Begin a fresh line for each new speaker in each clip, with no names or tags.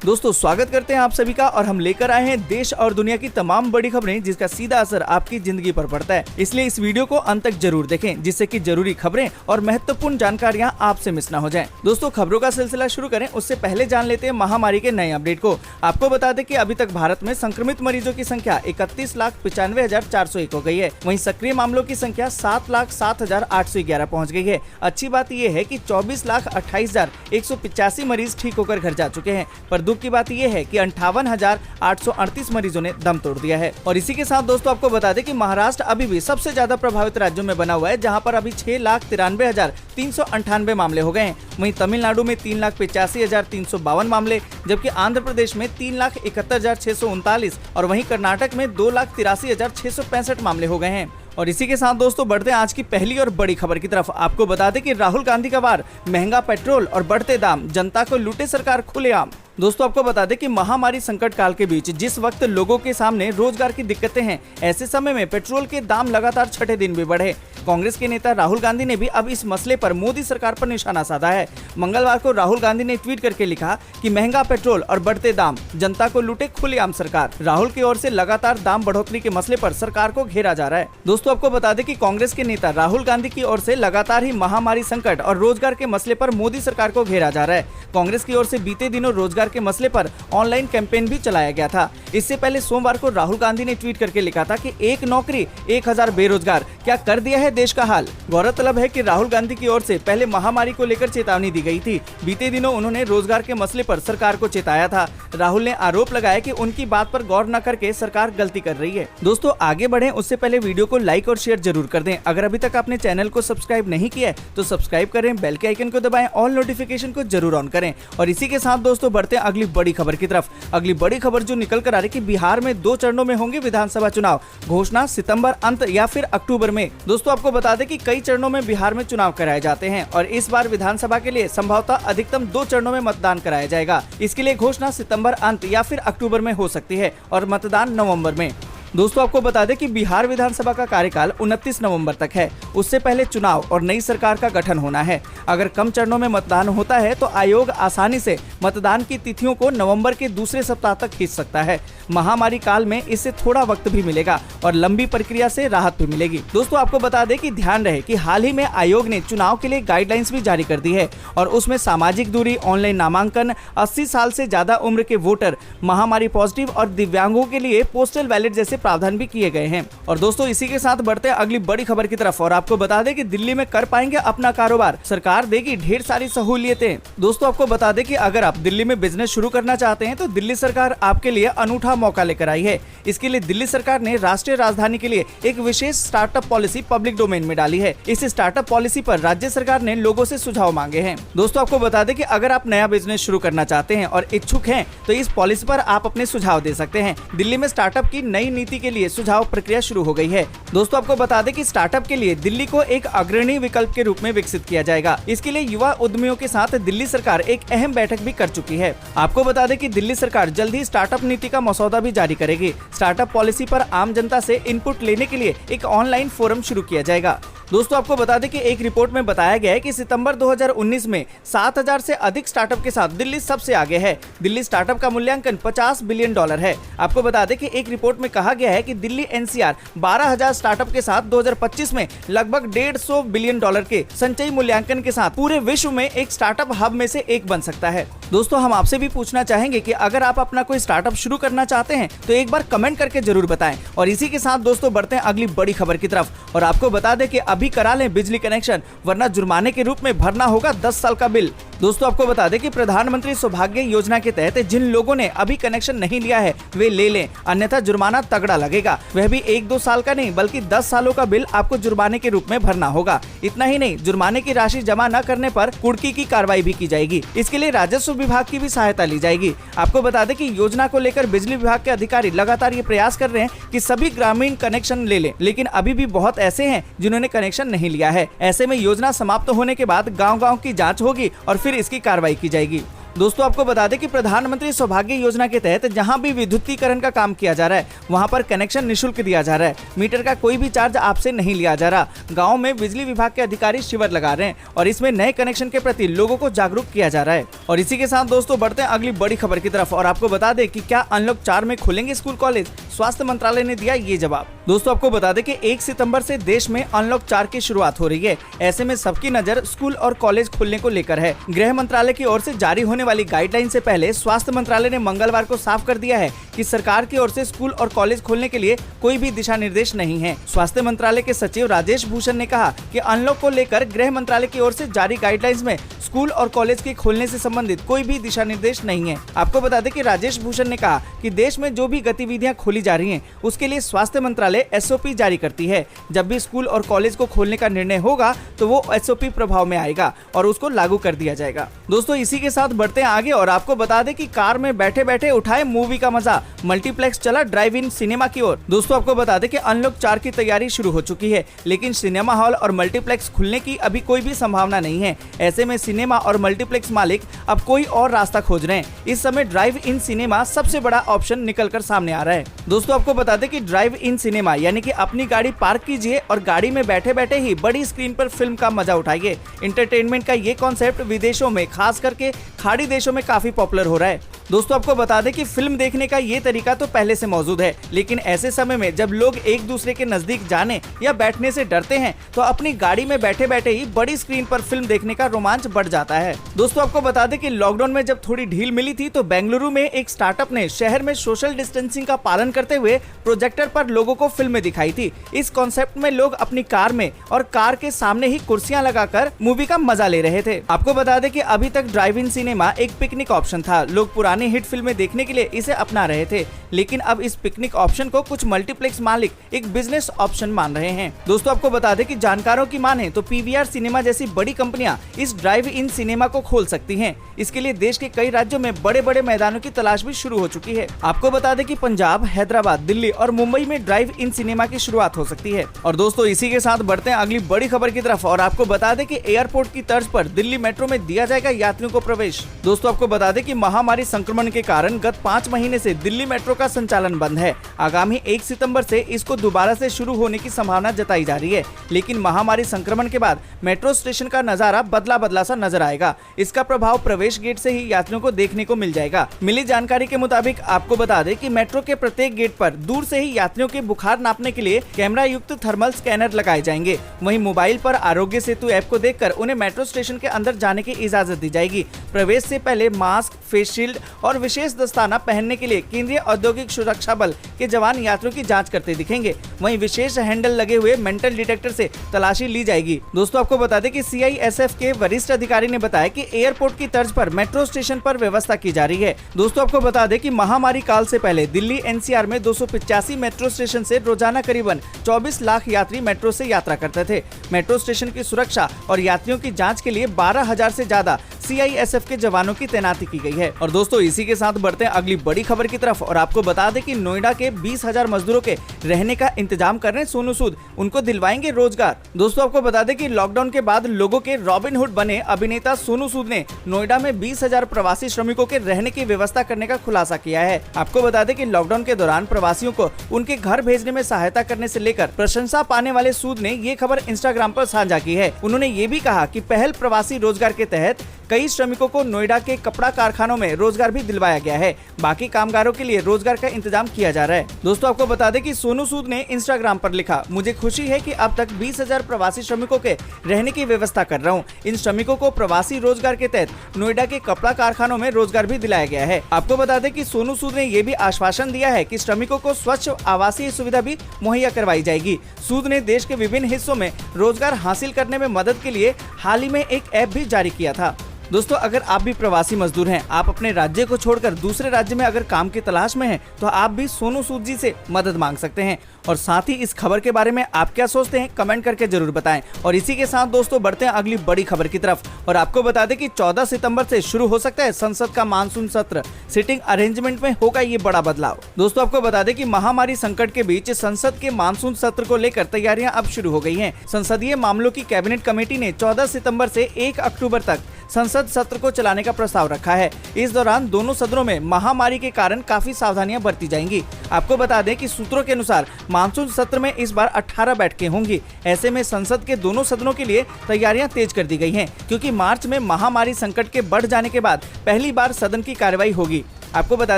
दोस्तों स्वागत करते हैं आप सभी का और हम लेकर आए हैं देश और दुनिया की तमाम बड़ी खबरें जिसका सीधा असर आपकी जिंदगी पर पड़ता है। इसलिए इस वीडियो को अंत तक जरूर देखें जिससे कि जरूरी खबरें और महत्वपूर्ण जानकारियां आपसे मिस ना हो जाएं। दोस्तों खबरों का सिलसिला शुरू करें उससे पहले जान लेते हैं महामारी के नए अपडेट को। आपको बता दें कि अभी तक भारत में संक्रमित मरीजों की संख्या 31,95,401 हो गई है। वहीं सक्रिय मामलों की संख्या 7,07,811 पहुँच गई है। अच्छी बात यह है कि 24,28,185 मरीज ठीक होकर घर जा चुके हैं। पर दुख की बात यह है कि 58,838 मरीजों ने दम तोड़ दिया है। और इसी के साथ दोस्तों आपको बता दें कि महाराष्ट्र अभी भी सबसे ज्यादा प्रभावित राज्यों में बना हुआ है, जहां पर अभी 6,93,398 मामले हो गए हैं। वहीं तमिलनाडु में 3,85,352 मामले, जबकि आंध्र प्रदेश में 3,71,639 और वहीं कर्नाटक में 2,83,665 मामले हो गए हैं। और इसी के साथ दोस्तों बढ़ते हैं आज की पहली और बड़ी खबर की तरफ। आपको बता दें कि राहुल गांधी का वार, महंगा पेट्रोल और बढ़ते दाम, जनता को लूटे सरकार खुलेआम। दोस्तों आपको बता दें कि महामारी संकट काल के बीच जिस वक्त लोगों के सामने रोजगार की दिक्कतें हैं, ऐसे समय में पेट्रोल के दाम लगातार छठे दिन भी बढ़े। कांग्रेस के नेता राहुल गांधी ने भी अब इस मसले पर मोदी सरकार पर निशाना साधा है। मंगलवार को राहुल गांधी ने ट्वीट करके लिखा कि महंगा पेट्रोल और बढ़ते दाम, जनता को लूटे खुलेआम सरकार। राहुल की ओर से लगातार दाम बढ़ोतरी के मसले पर सरकार को घेरा जा रहा है। दोस्तों आपको बता दें कि कांग्रेस के नेता राहुल गांधी की ओर से लगातार ही महामारी संकट और रोजगार के मसले पर मोदी सरकार को घेरा जा रहा है। कांग्रेस की ओर से बीते दिनों रोजगार के मसले पर ऑनलाइन कैंपेन भी चलाया गया था। इससे पहले सोमवार को राहुल गांधी ने ट्वीट करके लिखा था कि 1 नौकरी 1,000 बेरोजगार, क्या कर दिया है देश का हाल। गौरतलब है कि राहुल गांधी की ओर से पहले महामारी को लेकर चेतावनी दी गई थी। बीते दिनों उन्होंने रोजगार के मसले पर सरकार को चेताया था। राहुल ने आरोप लगाया कि उनकी बात पर गौर न करके सरकार गलती कर रही है। दोस्तों आगे बढ़े उससे पहले वीडियो को लाइक और शेयर जरूर कर दें। अगर अभी तक आपने चैनल को सब्सक्राइब नहीं किया है तो सब्सक्राइब करें, बेल के आइकन को दबाएं, ऑल नोटिफिकेशन को जरूर ऑन करें। और इसी के साथ दोस्तों बढ़ते हैं अगली बड़ी खबर की तरफ। अगली बड़ी खबर जो निकल कर आ रही है कि बिहार में 2 चरणों में होंगे विधानसभा चुनाव, घोषणा सितंबर अंत या फिर अक्टूबर में। दोस्तों आपको बता दें कि कई चरणों में बिहार में चुनाव कराए जाते हैं और इस बार विधानसभा के लिए संभवतः अधिकतम 2 चरणों में मतदान कराया जाएगा। इसके लिए घोषणा सितंबर अंत या फिर अक्टूबर में हो सकती है और मतदान नवंबर में। दोस्तों आपको बता दें कि बिहार विधानसभा का कार्यकाल 29 नवंबर तक है। उससे पहले चुनाव और नई सरकार का गठन होना है। अगर कम चरणों में मतदान होता है तो आयोग आसानी से मतदान की तिथियों को नवंबर के दूसरे सप्ताह तक खींच सकता है। महामारी काल में इससे थोड़ा वक्त भी मिलेगा और लंबी प्रक्रिया से राहत भी मिलेगी। दोस्तों आपको बता दें कि ध्यान रहे कि हाल ही में आयोग ने चुनाव के लिए गाइडलाइंस भी जारी कर दी है और उसमें सामाजिक दूरी, ऑनलाइन नामांकन, 80 साल से ज्यादा उम्र के वोटर, महामारी पॉजिटिव और दिव्यांगों के लिए पोस्टल बैलेट जैसे प्रावधान भी किए गए हैं। और दोस्तों इसी के साथ बढ़ते हैं अगली बड़ी खबर की तरफ। और आपको बता दें कि दिल्ली में कर पाएंगे अपना कारोबार, सरकार देगी ढेर सारी सहूलियतें। दोस्तों आपको बता दें कि अगर आप दिल्ली में बिजनेस शुरू करना चाहते हैं तो दिल्ली सरकार आपके लिए अनूठा मौका लेकर आई है। इसके लिए दिल्ली सरकार ने राष्ट्रीय राजधानी के लिए एक विशेष स्टार्टअप पॉलिसी पब्लिक डोमेन में डाली है। इस स्टार्टअप पॉलिसी पर राज्य सरकार ने लोगों से सुझाव मांगे हैं। दोस्तों आपको बता दें कि अगर आप नया बिजनेस शुरू करना चाहते हैं और इच्छुक हैं तो इस पॉलिसी पर आप अपने सुझाव दे सकते हैं। दिल्ली में स्टार्टअप की नई नीति के लिए सुझाव प्रक्रिया शुरू हो गई है। दोस्तों आपको बता दें कि स्टार्टअप के लिए दिल्ली को एक अग्रणी विकल्प के रूप में विकसित किया जाएगा। इसके लिए युवा उद्यमियों के साथ दिल्ली सरकार एक अहम बैठक भी कर चुकी है। आपको बता दें कि दिल्ली सरकार जल्द ही स्टार्टअप नीति का मसौदा भी जारी करेगी। स्टार्टअप पॉलिसी पर आम जनता से इनपुट लेने के लिए एक ऑनलाइन फोरम शुरू किया जाएगा। दोस्तों आपको बता दें कि एक रिपोर्ट में बताया गया है कि सितंबर 2019 में 7,000 से अधिक स्टार्टअप के साथ दिल्ली सबसे आगे है। दिल्ली स्टार्टअप का मूल्यांकन $50 बिलियन है। आपको बता दें कि एक रिपोर्ट में कहा गया है कि दिल्ली एनसीआर 12,000 स्टार्टअप के साथ 2025 में लगभग $150 बिलियन के संचयी मूल्यांकन के साथ पूरे विश्व में एक स्टार्टअप हब में से एक बन सकता है। दोस्तों हम आपसे भी पूछना चाहेंगे कि अगर आप अपना कोई स्टार्टअप शुरू करना चाहते हैं तो एक बार कमेंट करके जरूर बताएं। और इसी के साथ दोस्तों बढ़ते हैं अगली बड़ी खबर की तरफ। और आपको बता दें कि अभी करा लें बिजली कनेक्शन, वरना जुर्माने के रूप में भरना होगा 10 साल का बिल। दोस्तों आपको बता दें कि प्रधानमंत्री सौभाग्य योजना के तहत जिन लोगों ने अभी कनेक्शन नहीं लिया है वे ले लें, अन्यथा जुर्माना तगड़ा लगेगा। वह भी 1-2 साल का नहीं बल्कि 10 सालों का बिल आपको जुर्माने के रूप में भरना होगा। इतना ही नहीं, जुर्माने की राशि जमा न करने पर कुर्की की कार्रवाई भी की जाएगी। इसके लिए राजस्व विभाग की भी सहायता ली जाएगी। आपको बता दें कि योजना को लेकर बिजली विभाग के अधिकारी लगातार ये प्रयास कर रहे हैं कि सभी ग्रामीण कनेक्शन ले लें, लेकिन अभी भी बहुत ऐसे हैं जिन्होंने कनेक्शन नहीं लिया है। ऐसे में योजना समाप्त होने के बाद गाँव-गाँव की जाँच होगी और फिर इसकी कार्रवाई की जाएगी। दोस्तों आपको बता दें कि प्रधानमंत्री सौभाग्य योजना के तहत जहां भी विद्युतीकरण का काम किया जा रहा है वहां पर कनेक्शन निःशुल्क दिया जा रहा है। मीटर का कोई भी चार्ज आपसे नहीं लिया जा रहा। गाँव में बिजली विभाग के अधिकारी शिविर लगा रहे हैं और इसमें नए कनेक्शन के प्रति लोगों को जागरूक किया जा रहा है। और इसी के साथ दोस्तों बढ़ते हैं अगली बड़ी खबर की तरफ और आपको बता दें कि क्या अनलॉक 4 में खुलेंगे स्कूल कॉलेज। स्वास्थ्य मंत्रालय ने दिया ये जवाब। दोस्तों आपको बता दें कि 1 सितंबर से देश में अनलॉक 4 की शुरुआत हो रही है। ऐसे में सबकी नजर स्कूल और कॉलेज खुलने को लेकर है। गृह मंत्रालय की ओर से जारी होने वाली गाइडलाइन से पहले स्वास्थ्य मंत्रालय ने मंगलवार को साफ कर दिया है कि सरकार की ओर से स्कूल और कॉलेज खोलने के लिए कोई भी दिशा निर्देश नहीं है। स्वास्थ्य मंत्रालय के सचिव राजेश भूषण ने कहा कि अनलॉक को लेकर गृह मंत्रालय की ओर से जारी गाइडलाइंस में स्कूल और कॉलेज के खोलने से संबंधित कोई भी दिशा निर्देश नहीं है। आपको बता दें कि राजेश भूषण ने कहा कि देश में जो भी गतिविधियां खोली जा रही हैं उसके लिए स्वास्थ्य मंत्रालय SOP जारी करती है। जब भी स्कूल और कॉलेज को खोलने का निर्णय होगा तो वो SOP प्रभाव में आएगा और उसको लागू कर दिया जाएगा। दोस्तों इसी के साथ बढ़ते हैं आगे और आपको बता दें कि कार में बैठे बैठे उठाए मूवी का मजा। मल्टीप्लेक्स चला ड्राइव इन सिनेमा की ओर। दोस्तों आपको बता दें कि अनलॉक 4 की तैयारी शुरू हो चुकी है, लेकिन सिनेमा हॉल और मल्टीप्लेक्स खुलने की अभी कोई भी संभावना नहीं है। ऐसे में सिनेमा और मल्टीप्लेक्स मालिक अब कोई और रास्ता खोज रहे हैं। इस समय ड्राइव इन सिनेमा सबसे बड़ा ऑप्शन निकलकर सामने आ रहा है। दोस्तों आपको बता दें कि ड्राइव इन सिनेमा यानी कि अपनी गाड़ी पार्क कीजिए और गाड़ी में बैठे बैठे ही बड़ी स्क्रीन पर फिल्म का मजा उठाइए। एंटरटेनमेंट का ये कॉन्सेप्ट विदेशों में खास करके खाड़ी देशों में काफी पॉपुलर हो रहा है। दोस्तों आपको बता दें कि फिल्म देखने का ये तरीका तो पहले से मौजूद है, लेकिन ऐसे समय में जब लोग एक दूसरे के नजदीक जाने या बैठने से डरते हैं तो अपनी गाड़ी में बैठे बैठे ही बड़ी स्क्रीन पर फिल्म देखने का रोमांच बढ़ जाता है। दोस्तों आपको बता दें कि लॉकडाउन में जब थोड़ी ढील मिली थी तो बेंगलुरु में एक स्टार्टअप ने शहर में सोशल डिस्टेंसिंग का पालन करते हुए प्रोजेक्टर पर लोगों को फिल्में दिखाई थी। इस कॉन्सेप्ट में लोग अपनी कार में और कार के सामने ही कुर्सियां लगाकर मूवी का मजा ले रहे थे। आपको बता दें कि अभी तक ड्राइव इन सिनेमा एक पिकनिक ऑप्शन था। लोग पुरानी हिट फिल्में देखने के लिए इसे अपना रहे थे, लेकिन अब इस पिकनिक ऑप्शन को कुछ मल्टीप्लेक्स मालिक एक बिजनेस ऑप्शन मान रहे हैं। दोस्तों आपको बता दें कि जानकारों की माने तो PVR सिनेमा जैसी बड़ी कंपनियां इस ड्राइव इन सिनेमा को खोल सकती हैं। इसके लिए देश के कई राज्यों में बड़े बड़े मैदानों की तलाश भी शुरू हो चुकी है। आपको बता दें कि पंजाब, हैदराबाद, दिल्ली और मुंबई में ड्राइव इन सिनेमा की शुरुआत हो सकती है। और दोस्तों इसी के साथ बढ़ते हैं अगली बड़ी खबर की तरफ और आपको बता दें कि एयरपोर्ट की तर्ज पर दिल्ली मेट्रो में दिया जाएगा यात्रियों को प्रवेश। दोस्तों आपको बता दें कि महामारी संक्रमण के कारण गत 5 महीने से दिल्ली मेट्रो का संचालन बंद है। आगामी 1 सितंबर से इसको दोबारा से शुरू होने की संभावना जताई जा रही है, लेकिन महामारी संक्रमण के बाद मेट्रो स्टेशन का नजारा बदला बदला सा नजर आएगा। इसका प्रभाव प्रवेश गेट से ही यात्रियों को देखने को मिल जाएगा। मिली जानकारी के मुताबिक आपको बता दें कि मेट्रो के प्रत्येक गेट पर दूर से ही यात्रियों के बुखार नापने के लिए कैमरा युक्त थर्मल स्कैनर लगाए जाएंगे। वहीं मोबाइल पर आरोग्य सेतु ऐप को देखकर उन्हें मेट्रो स्टेशन के अंदर जाने की इजाजत दी जाएगी। प्रवेश से पहले मास्क, फेस शील्ड और विशेष दस्ताना पहनने के लिए केंद्रीय औद्योगिक सुरक्षा बल के जवान यात्रियों की जांच करते दिखेंगे। वहीं विशेष हैंडल लगे हुए मेंटल डिटेक्टर से तलाशी ली जाएगी। दोस्तों आपको बता दें कि CISF के वरिष्ठ अधिकारी ने बताया कि एयरपोर्ट की तर्ज पर मेट्रो स्टेशन पर व्यवस्था की जा रही है। दोस्तों आपको बता दें कि महामारी काल से पहले दिल्ली NCR में 285 मेट्रो स्टेशन से रोजाना करीबन 24 लाख यात्री मेट्रो से यात्रा करते थे। मेट्रो स्टेशन की सुरक्षा और यात्रियों की जाँच के लिए 12,000 से ज्यादा CISF के जवानों की तैनाती की गई है। और दोस्तों इसी के साथ बढ़ते हैं अगली बड़ी खबर की तरफ और आपको बता दें कि नोएडा के 20,000 मजदूरों के रहने का इंतजाम कर रहे हैं सोनू सूद। उनको दिलवाएंगे रोजगार। दोस्तों आपको बता दें कि लॉकडाउन के बाद लोगों के रॉबिनहुड बने अभिनेता सोनू सूद ने नोएडा में 20,000 प्रवासी श्रमिकों के रहने की व्यवस्था करने का खुलासा किया है। आपको बता दें कि लॉकडाउन के दौरान प्रवासियों को उनके घर भेजने में सहायता करने से लेकर प्रशंसा पाने वाले सूद ने ये खबर इंस्टाग्राम पर साझा की है। उन्होंने ये भी कहा कि पहल प्रवासी रोजगार के तहत कई श्रमिकों को नोएडा के कपड़ा कारखानों में रोजगार भी दिलवाया गया है। बाकी कामगारों के लिए रोजगार का इंतजाम किया जा रहा है। दोस्तों आपको बता दें कि सोनू सूद ने इंस्टाग्राम पर लिखा, मुझे खुशी है कि अब तक 20,000 प्रवासी श्रमिकों के रहने की व्यवस्था कर रहा हूं। इन श्रमिकों को प्रवासी रोजगार के तहत नोएडा के कपड़ा कारखानों में रोजगार भी दिलाया गया है। आपको बता दें कि सोनू सूद ने ये भी आश्वासन दिया है कि श्रमिकों को स्वच्छ आवासीय सुविधा भी मुहैया करवाई जाएगी। सूद ने देश के विभिन्न हिस्सों में रोजगार हासिल करने में मदद के लिए हाल ही में एक ऐप भी जारी किया था। दोस्तों अगर आप भी प्रवासी मजदूर हैं, आप अपने राज्य को छोड़कर दूसरे राज्य में अगर काम की तलाश में हैं, तो आप भी सोनू सूद जी से मदद मांग सकते हैं। और साथ ही इस खबर के बारे में आप क्या सोचते हैं कमेंट करके जरूर बताएं। और इसी के साथ दोस्तों बढ़ते हैं अगली बड़ी खबर की तरफ और आपको बता दें कि 14 सितंबर से शुरू हो सकता है संसद का मानसून सत्र। सिटिंग अरेंजमेंट में होगा ये बड़ा बदलाव। दोस्तों आपको बता दें कि महामारी संकट के बीच संसद के मानसून सत्र को लेकर तैयारियां अब शुरू हो गई हैं। संसदीय मामलों की कैबिनेट कमेटी ने 14 सितंबर से 1 अक्टूबर तक संसद सत्र को चलाने का प्रस्ताव रखा है। इस दौरान दोनों सदनों में महामारी के कारण काफी सावधानियां बरती जाएंगी। आपको बता दें कि सूत्रों के अनुसार मानसून सत्र में इस बार 18 बैठकें होंगी। ऐसे में संसद के दोनों सदनों के लिए तैयारियां तेज कर दी गई हैं, क्योंकि मार्च में महामारी संकट के बढ़ जाने के बाद पहली बार सदन की कार्रवाई होगी। आपको बता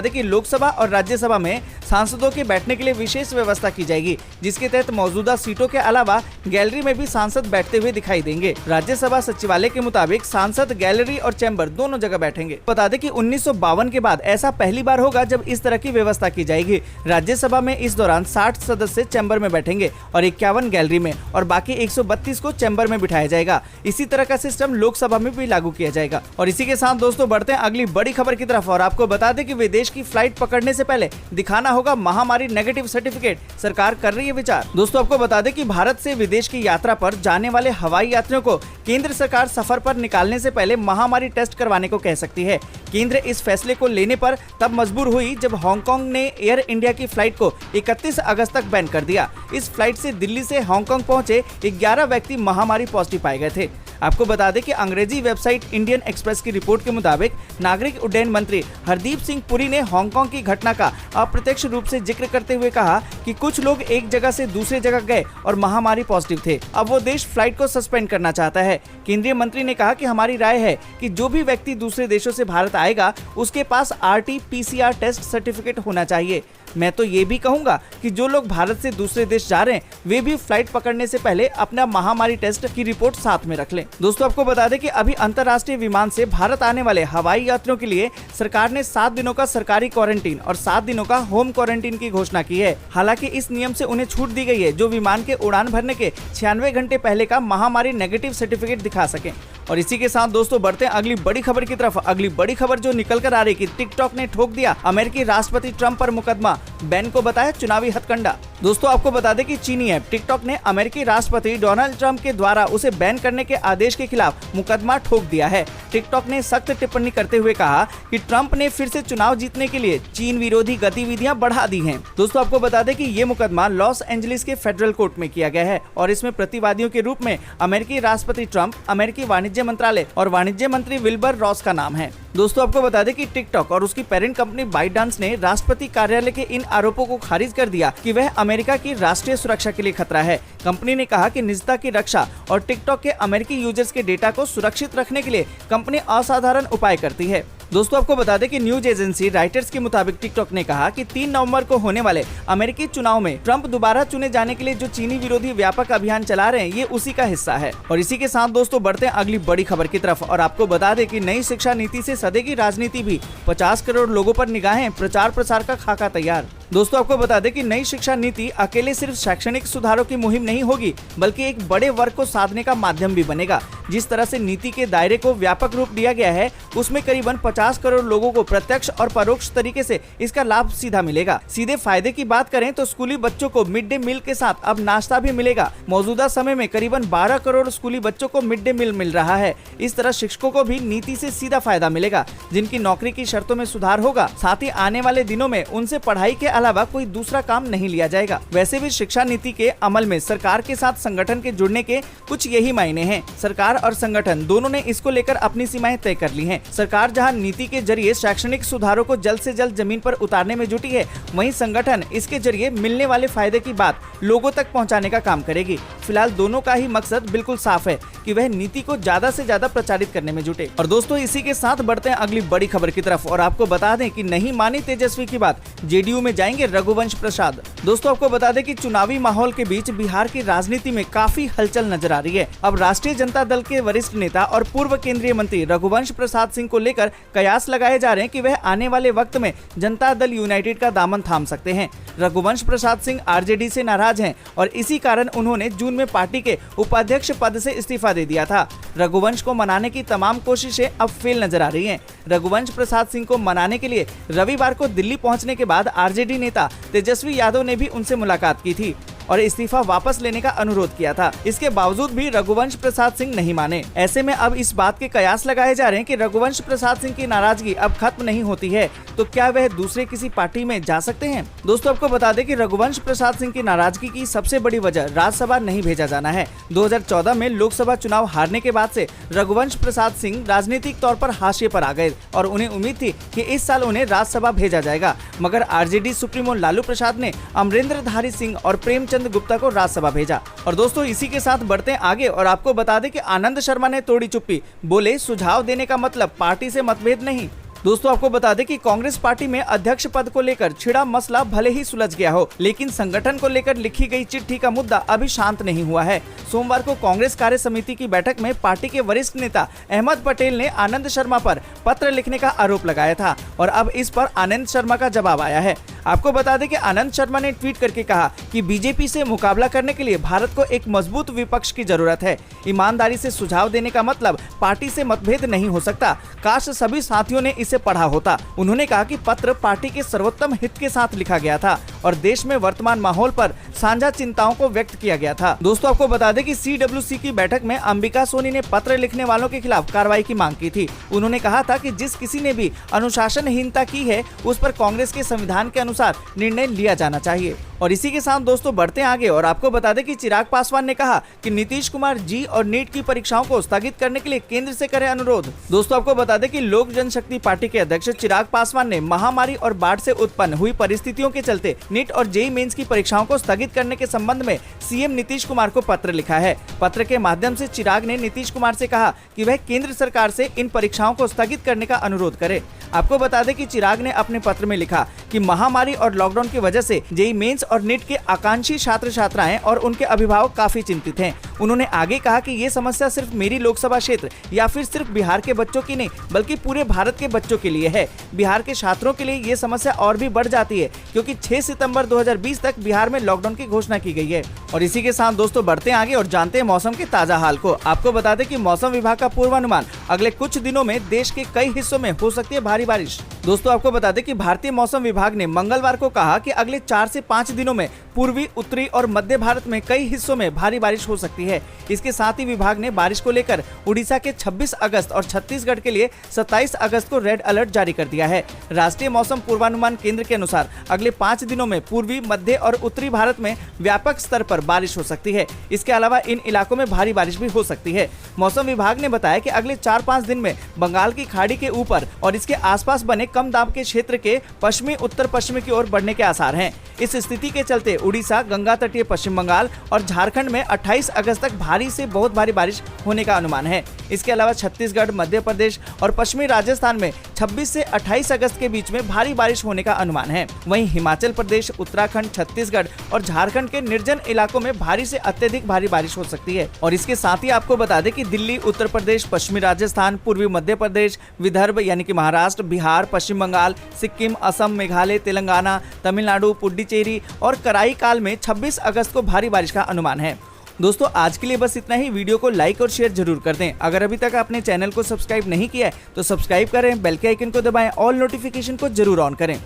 दें कि लोकसभा और राज्यसभा में सांसदों के बैठने के लिए विशेष व्यवस्था की जाएगी, जिसके तहत मौजूदा सीटों के अलावा गैलरी में भी सांसद बैठते हुए दिखाई देंगे। राज्यसभा सचिवालय के मुताबिक सांसद गैलरी और चैम्बर दोनों जगह बैठेंगे। बता दें कि 1952 के बाद ऐसा पहली बार होगा जब इस तरह की व्यवस्था की जाएगी। राज्यसभा में इस दौरान 60 सदस्य चैम्बर में बैठेंगे और 51 गैलरी में, और बाकी 132 को चैम्बर में बिठाया जाएगा। इसी तरह का सिस्टम लोकसभा में भी लागू किया जाएगा। और इसी के साथ दोस्तों बढ़ते हैं अगली बड़ी खबर की तरफ, और आपको बता दें कि विदेश की फ्लाइट पकड़ने से पहले दिखाना होगा महामारी नेगेटिव सर्टिफिकेट। सरकार कर रही है विचार। दोस्तों आपको बता दें कि भारत से विदेश की यात्रा पर जाने वाले हवाई यात्रियों को केंद्र सरकार सफर पर निकालने से पहले महामारी टेस्ट करवाने को कह सकती है। केंद्र इस फैसले को लेने पर तब मजबूर हुई जब हांगकांग ने एयर इंडिया की फ्लाइट को 31 अगस्त तक बैन कर दिया। इस फ्लाइट से दिल्ली से हांगकांग पहुंचे 11 व्यक्ति महामारी पॉजिटिव पाए गए थे। आपको बता दें कि अंग्रेजी वेबसाइट इंडियन एक्सप्रेस की रिपोर्ट के मुताबिक नागरिक उड्डयन मंत्री हरदीप सिंह पुरी ने हांगकांग की घटना का अप्रत्यक्ष रूप से जिक्र करते हुए कहा कि कुछ लोग एक जगह से दूसरी जगह गए और महामारी पॉजिटिव थे। अब वो देश फ्लाइट को सस्पेंड करना चाहता है। केंद्रीय मंत्री ने कहा कि हमारी राय है कि जो भी व्यक्ति दूसरे देशों से भारत आएगा उसके पास RT-PCR टेस्ट सर्टिफिकेट होना चाहिए। मैं तो ये भी कहूंगा कि जो लोग भारत से दूसरे देश जा रहे हैं वे भी फ्लाइट पकड़ने से पहले अपना महामारी टेस्ट की रिपोर्ट साथ में रख लें। दोस्तों आपको बता दें कि अभी अंतर्राष्ट्रीय विमान से भारत आने वाले हवाई यात्रियों के लिए सरकार ने 7 दिनों का सरकारी क्वारंटीन और 7 दिनों का होम क्वारंटीन की घोषणा की है। हालांकि इस नियम से उन्हें छूट दी गई है जो विमान के उड़ान भरने के 96 घंटे पहले का महामारी नेगेटिव सर्टिफिकेट दिखा सके। और इसी के साथ दोस्तों बढ़ते हैं अगली बड़ी खबर की तरफ। अगली बड़ी खबर जो निकल कर आ रही कि टिकटॉक ने ठोक दिया अमेरिकी राष्ट्रपति ट्रंप पर मुकदमा, बैन को बताया चुनावी हथकंडा। दोस्तों आपको बता दें कि चीनी ऐप टिकटॉक ने अमेरिकी राष्ट्रपति डोनाल्ड ट्रंप के द्वारा उसे बैन करने के आदेश के खिलाफ मुकदमा ठोक दिया है। टिकटॉक ने सख्त टिप्पणी करते हुए कहा कि ट्रंप ने फिर से चुनाव जीतने के लिए चीन विरोधी गतिविधियां बढ़ा दी हैं। दोस्तों आपको बता दें कि ये मुकदमा लॉस एंजलिस के फेडरल कोर्ट में किया गया है और इसमें प्रतिवादियों के रूप में अमेरिकी राष्ट्रपति ट्रंप, अमेरिकी वाणिज्य मंत्रालय और वाणिज्य मंत्री विल्बर रॉस का नाम है। दोस्तों आपको बता दें कि टिकटॉक और उसकी पेरेंट कंपनी बाइटडांस ने राष्ट्रपति कार्यालय के इन आरोपों को खारिज कर दिया कि वह अमेरिका की राष्ट्रीय सुरक्षा के लिए खतरा है। कंपनी ने कहा कि निजता की रक्षा और टिकटॉक के अमेरिकी यूजर्स के डेटा को सुरक्षित रखने के लिए कंपनी असाधारण उपाय करती है। दोस्तों आपको बता दें कि न्यूज एजेंसी राइटर्स के मुताबिक टिकटॉक ने कहा कि 3 नवंबर को होने वाले अमेरिकी चुनाव में ट्रंप दोबारा चुने जाने के लिए जो चीनी विरोधी व्यापक अभियान चला रहे हैं ये उसी का हिस्सा है। और इसी के साथ दोस्तों बढ़ते हैं अगली बड़ी खबर की तरफ, और आपको बता दें कि नई शिक्षा नीति से सदेगी राजनीति भी, 50 करोड़ लोगों पर निगाहें, प्रचार प्रसार का खाका तैयार। दोस्तों आपको बता दें कि नई शिक्षा नीति अकेले सिर्फ शैक्षणिक सुधारों की मुहिम नहीं होगी बल्कि एक बड़े वर्ग को साधने का माध्यम भी बनेगा। जिस तरह से नीति के दायरे को व्यापक रूप दिया गया है उसमें करीबन 50 करोड़ लोगों को प्रत्यक्ष और परोक्ष तरीके से इसका लाभ सीधा मिलेगा। सीधे फायदे की बात करें तो स्कूली बच्चों को मिड डे मील के साथ अब नाश्ता भी मिलेगा। मौजूदा समय में करीबन 12 करोड़ स्कूली बच्चों को मिड डे मील मिल रहा है। इस तरह शिक्षकों को भी नीति से सीधा फायदा मिलेगा, जिनकी नौकरी की शर्तों में सुधार होगा। साथ ही आने वाले दिनों में उनसे पढ़ाई के अलावा कोई दूसरा काम नहीं लिया जाएगा। वैसे भी शिक्षा नीति के अमल में सरकार के साथ संगठन के जुड़ने के कुछ यही मायने हैं। सरकार और संगठन दोनों ने इसको लेकर अपनी सीमाएं तय कर ली हैं। सरकार जहां नीति के जरिए शैक्षणिक सुधारों को जल्द से जल्द जमीन पर उतारने में जुटी है, वहीं संगठन इसके जरिए मिलने वाले फायदे की बात लोगों तक पहुंचाने का काम करेगी। फिलहाल दोनों का ही मकसद बिल्कुल साफ है कि वह नीति को ज्यादा से ज्यादा प्रचारित करने में जुटे। और दोस्तों इसी के साथ बढ़ते हैं अगली बड़ी खबर की तरफ, और आपको बता दें कि नहीं मानी तेजस्वी की बात, जेडीयू में जाएंगे रघुवंश प्रसाद। दोस्तों आपको बता दें कि चुनावी माहौल के बीच बिहार की राजनीति में काफी हलचल नजर आ रही है। अब राष्ट्रीय जनता दल के वरिष्ठ नेता और पूर्व केंद्रीय मंत्री रघुवंश प्रसाद सिंह को लेकर कयास लगाए जा रहे हैं कि वह आने वाले वक्त में जनता दल यूनाइटेड का दामन थाम सकते हैं। रघुवंश प्रसाद सिंह आरजेडी से नाराज हैं और इसी कारण उन्होंने जून में पार्टी के उपाध्यक्ष पद से इस्तीफा दे दिया था। रघुवंश को मनाने की तमाम कोशिशें अब फेल नजर आ रही हैं। रघुवंश प्रसाद सिंह को मनाने के लिए रविवार को दिल्ली पहुंचने के बाद आरजेडी नेता तेजस्वी यादव ने भी उनसे मुलाकात की थी। और इस्तीफा वापस लेने का अनुरोध किया था। इसके बावजूद भी रघुवंश प्रसाद सिंह नहीं माने। ऐसे में अब इस बात के कयास लगाए जा रहे हैं कि रघुवंश प्रसाद सिंह की नाराजगी अब खत्म नहीं होती है तो क्या वह दूसरे किसी पार्टी में जा सकते हैं। दोस्तों आपको बता दें कि रघुवंश प्रसाद सिंह की नाराजगी की सबसे बड़ी वजह राज्यसभा नहीं भेजा जाना है। 2014 में लोकसभा चुनाव हारने के बाद से रघुवंश प्रसाद सिंह राजनीतिक तौर पर हाशिए पर आ गए और उन्हें उम्मीद थी कि इस साल उन्हें राज्यसभा भेजा जाएगा, मगर आरजेडी सुप्रीमो लालू प्रसाद ने अमरेंद्रधारी सिंह और प्रेमचंद गुप्ता को राज्यसभा भेजा। और दोस्तों इसी के साथ बढ़ते हैं आगे और आपको बता दें कि आनंद शर्मा ने तोड़ी चुप्पी, बोले सुझाव देने का मतलब पार्टी से मतभेद नहीं। दोस्तों आपको बता दें कि कांग्रेस पार्टी में अध्यक्ष पद को लेकर छिड़ा मसला भले ही सुलझ गया हो, लेकिन संगठन को लेकर लिखी गई चिट्ठी का मुद्दा अभी शांत नहीं हुआ है। सोमवार को कांग्रेस कार्य समिति की बैठक में पार्टी के वरिष्ठ नेता अहमद पटेल ने आनंद शर्मा पर पत्र लिखने का आरोप लगाया था और अब इस पर आनंद शर्मा का जवाब आया है। आपको बता दें कि आनंद शर्मा ने ट्वीट करके कहा कि बीजेपी से मुकाबला करने के लिए भारत को एक मजबूत विपक्ष की जरूरत है। ईमानदारी से सुझाव देने का मतलब पार्टी से मतभेद नहीं हो सकता। काश सभी साथियों ने इसे पढ़ा होता। उन्होंने कहा कि पत्र पार्टी के सर्वोत्तम हित के साथ लिखा गया था और देश में वर्तमान माहौल पर साझा चिंताओं को व्यक्त किया गया था। दोस्तों आपको बता दें कि CWC की बैठक में अंबिका सोनी ने पत्र लिखने वालों के खिलाफ कार्रवाई की मांग की थी। उन्होंने कहा था कि जिस किसी ने भी अनुशासनहीनता की है उस पर कांग्रेस के संविधान के अनुसार निर्णय लिया जाना चाहिए। और इसी के साथ दोस्तों बढ़ते हैं आगे और आपको बता दें कि चिराग पासवान ने कहा कि नीतीश कुमार जी और नीट की परीक्षाओं को स्थगित करने के लिए केंद्र से करे अनुरोध। दोस्तों आपको बता दें कि लोक जनशक्ति पार्टी के अध्यक्ष चिराग पासवान ने महामारी और बाढ़ से उत्पन्न हुई परिस्थितियों के चलते नीट और जेईई मेंस की परीक्षाओं को स्थगित करने के संबंध में सीएम नीतीश कुमार को पत्र लिखा है। पत्र के माध्यम से चिराग ने नीतीश कुमार से कहा कि वह केंद्र सरकार से इन परीक्षाओं को स्थगित करने का अनुरोध करे। आपको बता दें कि चिराग ने अपने पत्र में लिखा कि महामारी और लॉकडाउन की वजह से जेईई मेंस और नीट के आकांक्षी छात्र छात्राएं और उनके अभिभावक काफी चिंतित हैं। उन्होंने आगे कहा कि ये समस्या सिर्फ मेरी लोकसभा क्षेत्र या फिर सिर्फ बिहार के बच्चों की नहीं बल्कि पूरे भारत के बच्चों के लिए है। बिहार के छात्रों के लिए ये समस्या और भी बढ़ जाती है क्योंकि 6 सितंबर 2020 तक बिहार में लॉकडाउन की घोषणा की गई है। और इसी के साथ दोस्तों बढ़ते हैं आगे और जानते हैं मौसम के ताजा हाल को। आपको बता दें कि मौसम विभाग का पूर्वानुमान अगले कुछ दिनों में देश के कई हिस्सों में हो सकती है भारी बारिश। दोस्तों आपको बता दें कि भारतीय मौसम विभाग ने मंगलवार को कहा कि अगले 4 से 5 दिनों में पूर्वी, उत्तरी और मध्य भारत में कई हिस्सों में भारी बारिश हो सकती है। इसके साथ ही विभाग ने बारिश को लेकर उड़ीसा के 26 अगस्त और छत्तीसगढ़ के लिए 27 अगस्त को रेड अलर्ट जारी कर दिया है। राष्ट्रीय मौसम पूर्वानुमान केंद्र के अनुसार अगले 5 दिनों में पूर्वी, मध्य और उत्तरी भारत में व्यापक स्तर पर बारिश हो सकती है। इसके अलावा इन इलाकों में भारी बारिश भी हो सकती है। मौसम विभाग ने बताया कि अगले 4-5 दिन में बंगाल की खाड़ी के ऊपर और इसके आसपास बने कम दाब के क्षेत्र के पश्चिमी उत्तर पश्चिमी की ओर बढ़ने के आसार हैं। इस स्थिति के चलते उड़ीसा, गंगा तटीय पश्चिम बंगाल और झारखंड में 28 अगस्त तक भारी से बहुत भारी बारिश होने का अनुमान है। इसके अलावा छत्तीसगढ़, मध्य प्रदेश और पश्चिमी राजस्थान में 26 से 28 अगस्त के बीच में भारी बारिश होने का अनुमान है। वहीं हिमाचल प्रदेश, उत्तराखंड, छत्तीसगढ़ और झारखंड के निर्जन इलाकों में भारी से अत्यधिक भारी बारिश हो सकती है। और इसके साथ ही आपको बता दें कि दिल्ली, उत्तर प्रदेश, पश्चिमी राजस्थान, पूर्वी मध्य प्रदेश, विदर्भ यानी कि महाराष्ट्र, बिहार, पश्चिम बंगाल, सिक्किम, असम, मेघालय, तेलंगाना, तमिलनाडु, पुडुचेरी और कराईकाल में 26 अगस्त को भारी बारिश का अनुमान है। दोस्तों आज के लिए बस इतना ही। वीडियो को लाइक और शेयर जरूर कर दें। अगर अभी तक आपने चैनल को सब्सक्राइब नहीं किया है तो सब्सक्राइब करें, बेल के आइकन को दबाएं, ऑल नोटिफिकेशन को जरूर ऑन करें।